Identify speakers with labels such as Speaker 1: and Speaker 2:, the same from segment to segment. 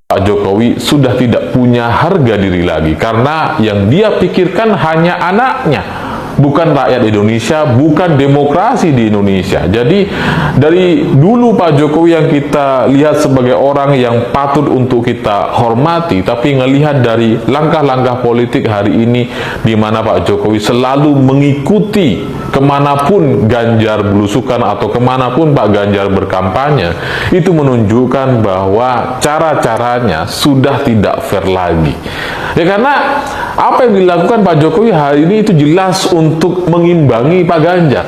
Speaker 1: Pak Jokowi sudah tidak punya harga diri lagi karena yang dia pikirkan hanya anaknya, bukan rakyat Indonesia, bukan demokrasi di Indonesia. Jadi dari dulu Pak Jokowi yang kita lihat sebagai orang yang patut untuk kita hormati, tapi ngelihat dari langkah-langkah politik hari ini di mana Pak Jokowi selalu mengikuti kemanapun Ganjar belusukan atau kemanapun Pak Ganjar berkampanye, itu menunjukkan bahwa cara-caranya sudah tidak fair lagi. Ya karena apa yang dilakukan Pak Jokowi hari ini itu jelas untuk mengimbangi Pak Ganjar.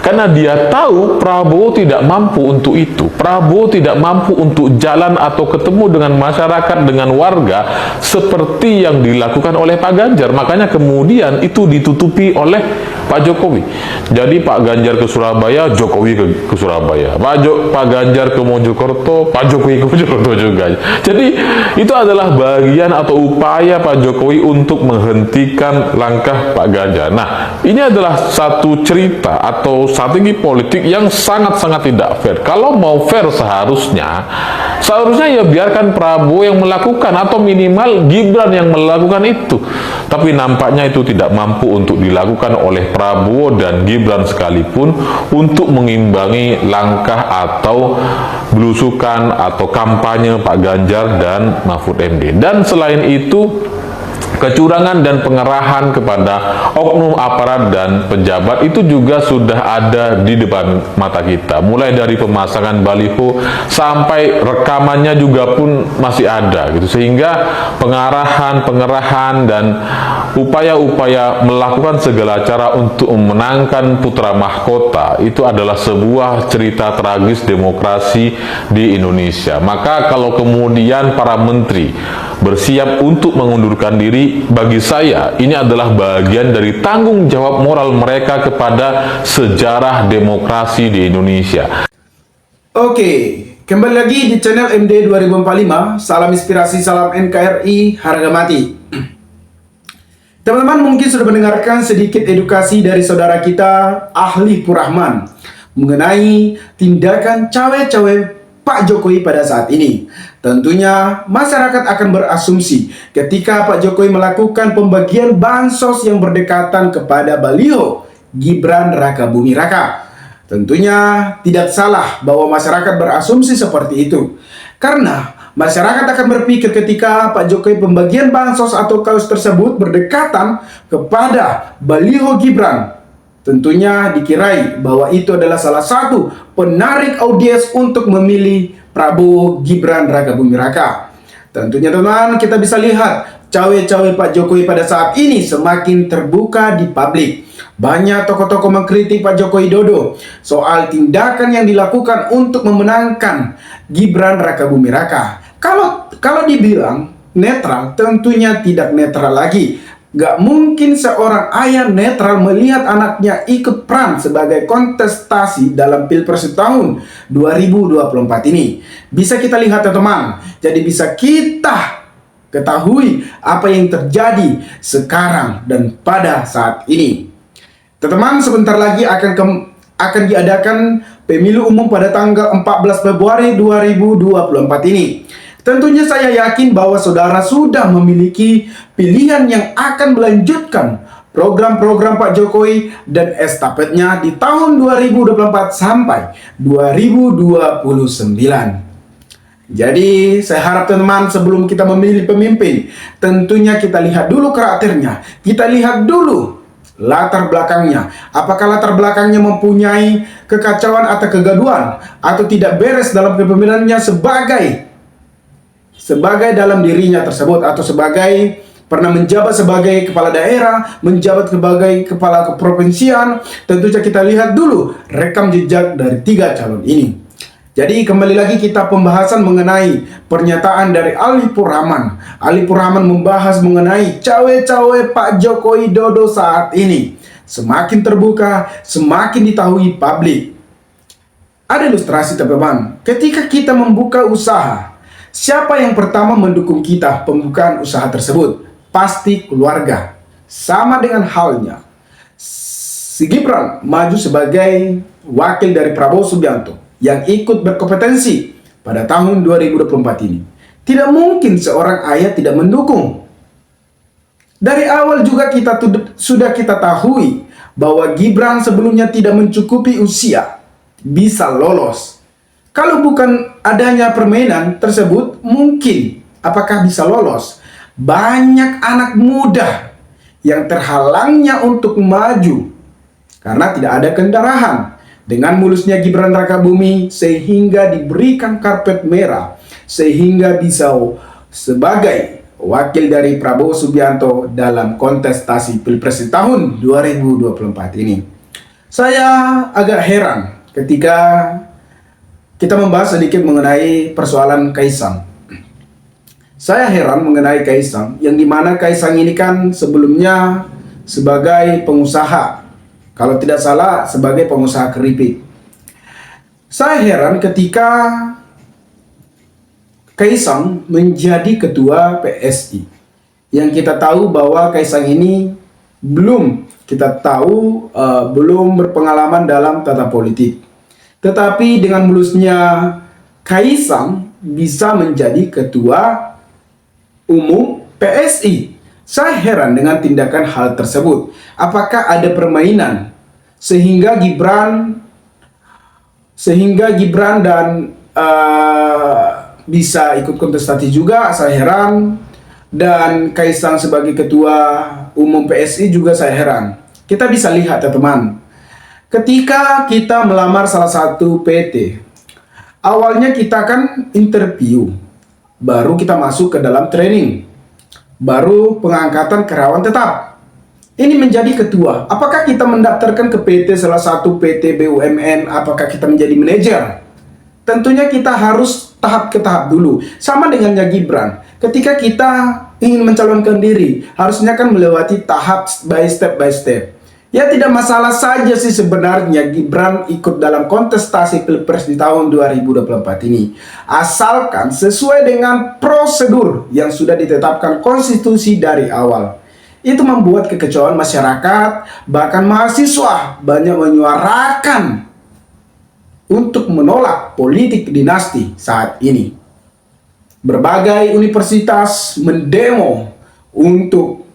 Speaker 1: Karena dia tahu Prabowo tidak mampu untuk itu. Prabowo tidak mampu untuk jalan atau ketemu dengan masyarakat, dengan warga seperti yang dilakukan oleh Pak Ganjar. Makanya kemudian itu ditutupi oleh Pak Jokowi. Jadi Pak Ganjar ke Surabaya, Jokowi ke Surabaya. Pak Ganjar ke Mojokerto, Pak Jokowi ke Mojokerto juga. Jadi itu adalah bagian atau upaya Pak Jokowi untuk menghentikan langkah Pak Ganjar. Nah, ini adalah satu cerita atau strategi politik yang sangat-sangat tidak fair. Kalau mau fair seharusnya ya biarkan Prabowo yang melakukan atau minimal Gibran yang melakukan itu. Tapi nampaknya itu tidak mampu untuk dilakukan oleh Prabowo dan Gibran sekalipun untuk mengimbangi langkah atau belusukan atau kampanye Pak Ganjar dan Mahfud MD. Dan selain itu, kecurangan dan pengerahan kepada oknum aparat dan pejabat itu juga sudah ada di depan mata kita. Mulai dari pemasangan baliho sampai rekamannya juga pun masih ada gitu. Sehingga pengerahan dan upaya-upaya melakukan segala cara untuk memenangkan putra mahkota itu adalah sebuah cerita tragis demokrasi di Indonesia. Maka kalau kemudian para menteri bersiap untuk mengundurkan diri, bagi saya ini adalah bagian dari tanggung jawab moral mereka kepada sejarah demokrasi di Indonesia.
Speaker 2: Oke, kembali lagi di channel MD 2045. Salam inspirasi, salam NKRI, harga mati. Teman-teman mungkin sudah mendengarkan sedikit edukasi dari saudara kita Ahli Purrahman mengenai tindakan cawe-cawe Pak Jokowi pada saat ini. Tentunya masyarakat akan berasumsi ketika Pak Jokowi melakukan pembagian bansos yang berdekatan kepada baliho Gibran Rakabuming Raka. Tentunya tidak salah bahwa masyarakat berasumsi seperti itu. Karena masyarakat akan berpikir ketika Pak Jokowi pembagian bansos atau kaos tersebut berdekatan kepada baliho Gibran, tentunya dikirai bahwa itu adalah salah satu penarik audiens untuk memilih Prabowo Gibran Rakabuming Raka. Tentunya teman, kita bisa lihat cawe-cawe Pak Jokowi pada saat ini semakin terbuka di publik. Banyak tokoh-tokoh mengkritik Pak Jokowi Dodo soal tindakan yang dilakukan untuk memenangkan Gibran Rakabuming Raka. Kalau dibilang netral, tentunya tidak netral lagi. Gak mungkin seorang ayah netral melihat anaknya ikut peran sebagai kontestasi dalam Pilpres tahun 2024 ini. Bisa kita lihat ya teman. Jadi bisa kita ketahui apa yang terjadi sekarang dan pada saat ini. Teman-teman, sebentar lagi akan diadakan pemilu umum pada tanggal 14 Februari 2024 ini. Tentunya saya yakin bahwa saudara sudah memiliki pilihan yang akan melanjutkan program-program Pak Jokowi dan estafetnya di tahun 2024 sampai 2029. Jadi saya harap teman-teman sebelum kita memilih pemimpin, tentunya kita lihat dulu karakternya, kita lihat dulu latar belakangnya. Apakah latar belakangnya mempunyai kekacauan atau kegaduhan atau tidak beres dalam kepemimpinannya sebagai dalam dirinya tersebut, atau sebagai pernah menjabat sebagai kepala daerah, menjabat sebagai kepala keprovinsian. Tentunya kita lihat dulu rekam jejak dari 3 calon ini. Jadi kembali lagi kita pembahasan mengenai pernyataan dari Ali Purrahman. Ali Purrahman membahas mengenai cawe-cawe Pak Joko Widodo saat ini. Semakin terbuka, semakin diketahui publik. Ada ilustrasi teman-teman, ketika kita membuka usaha, siapa yang pertama mendukung kita pembukaan usaha tersebut? Pasti keluarga. Sama dengan halnya, si Gibran maju sebagai wakil dari Prabowo Subianto yang ikut berkompetensi pada tahun 2024 ini. Tidak mungkin seorang ayah tidak mendukung. Dari awal juga sudah kita tahu bahwa Gibran sebelumnya tidak mencukupi usia bisa lolos. Kalau bukan adanya permainan tersebut, mungkin apakah bisa lolos? Banyak anak muda yang terhalangnya untuk maju karena tidak ada kendaraan. Dengan mulusnya Gibran Rakabuming sehingga diberikan karpet merah sehingga bisa sebagai wakil dari Prabowo Subianto dalam kontestasi Pilpres tahun 2024 ini. Saya agak heran ketika kita membahas sedikit mengenai persoalan Kaisang. Saya heran mengenai Kaisang, yang dimana Kaisang ini kan sebelumnya sebagai pengusaha, kalau tidak salah sebagai pengusaha keripik. Saya heran ketika Kaisang menjadi ketua PSI. Yang kita tahu bahwa Kaisang ini belum berpengalaman dalam tata politik. Tetapi dengan mulusnya Kaisang bisa menjadi ketua umum PSI. Saya heran dengan tindakan hal tersebut. Apakah ada permainan sehingga Gibran dan bisa ikut kontestasi juga? Saya heran. Dan Kaisang sebagai ketua umum PSI juga saya heran. Kita bisa lihat teman-teman, ketika kita melamar salah satu PT, awalnya kita kan interview, baru kita masuk ke dalam training, baru pengangkatan karyawan tetap. Ini menjadi ketua. Apakah kita mendaftarkan ke PT salah satu PT BUMN? Apakah kita menjadi manajer? Tentunya kita harus tahap ke tahap dulu. Sama dengannya Gibran. Ketika kita ingin mencalonkan diri, harusnya kan melewati tahap by step. Ya tidak masalah saja sih sebenarnya Gibran ikut dalam kontestasi Pilpres di tahun 2024 ini. Asalkan sesuai dengan prosedur yang sudah ditetapkan konstitusi dari awal. Itu membuat kekecewaan masyarakat, bahkan mahasiswa banyak menyuarakan untuk menolak politik dinasti saat ini. Berbagai universitas mendemo untuk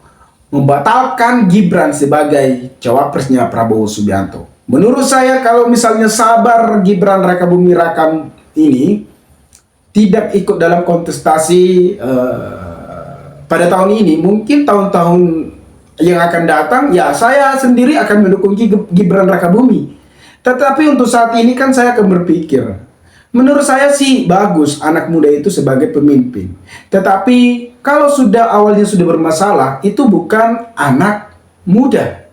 Speaker 2: membatalkan Gibran sebagai cawapresnya Prabowo Subianto. Menurut saya kalau misalnya sabar Gibran Rakabuming Raka ini tidak ikut dalam kontestasi pada tahun ini, mungkin tahun-tahun yang akan datang ya saya sendiri akan mendukung Gibran Rakabuming. Tetapi untuk saat ini kan saya akan berpikir, menurut saya sih bagus anak muda itu sebagai pemimpin. Tetapi kalau awalnya sudah bermasalah, itu bukan anak muda.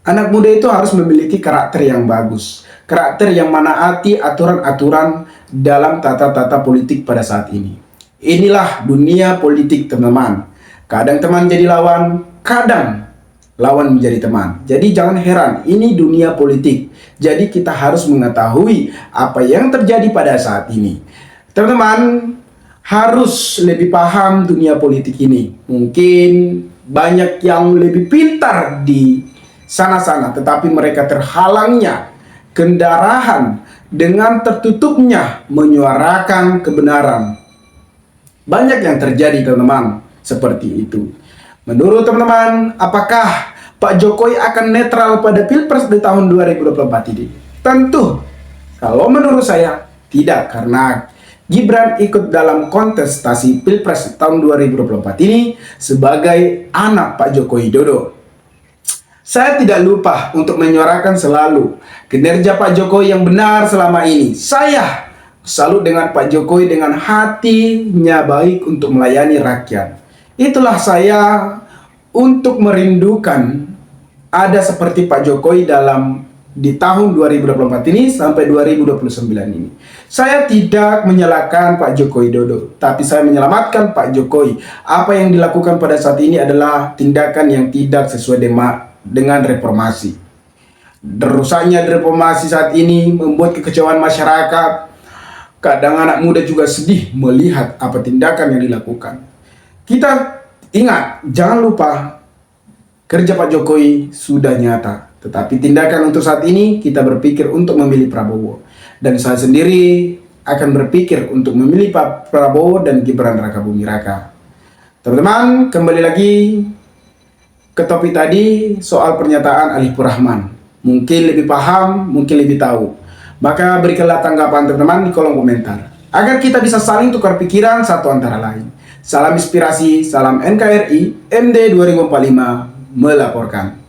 Speaker 2: Anak muda itu harus memiliki karakter yang bagus. Karakter yang menaati aturan-aturan dalam tata-tata politik pada saat ini. Inilah dunia politik teman-teman. Kadang teman jadi lawan, kadang lawan menjadi teman. Jadi jangan heran, ini dunia politik. Jadi kita harus mengetahui apa yang terjadi pada saat ini. Teman-teman harus lebih paham dunia politik ini. Mungkin banyak yang lebih pintar di sana-sana, tetapi mereka terhalangnya kendaraan dengan tertutupnya menyuarakan kebenaran. Banyak yang terjadi teman-teman seperti itu. Menurut teman-teman, apakah Pak Jokowi akan netral pada Pilpres di tahun 2024 ini? Tentu, kalau menurut saya tidak, karena Gibran ikut dalam kontestasi Pilpres tahun 2024 ini sebagai anak Pak Joko Widodo. Saya tidak lupa untuk menyuarakan selalu kinerja Pak Jokowi yang benar selama ini. Saya salut dengan Pak Jokowi dengan hatinya baik untuk melayani rakyat. Itulah saya untuk merindukan ada seperti Pak Jokowi dalam di tahun 2024 ini sampai 2029 ini. Saya tidak menyalahkan Pak Joko Widodo, tapi saya menyelamatkan Pak Jokowi. Apa yang dilakukan pada saat ini adalah tindakan yang tidak sesuai dengan reformasi. Rusaknya reformasi saat ini membuat kekecewaan masyarakat. Kadang anak muda juga sedih melihat apa tindakan yang dilakukan. Kita ingat, jangan lupa, kerja Pak Jokowi sudah nyata. Tetapi tindakan untuk saat ini kita berpikir untuk memilih Prabowo. Dan saya sendiri akan berpikir untuk memilih Pak Prabowo dan Gibran Rakabuming Raka. Teman-teman, kembali lagi ke topik tadi soal pernyataan Alif Rahman. Mungkin lebih paham, mungkin lebih tahu. Maka berikanlah tanggapan teman-teman di kolom komentar, agar kita bisa saling tukar pikiran satu antara lain. Salam inspirasi, salam NKRI, MD 2045 melaporkan.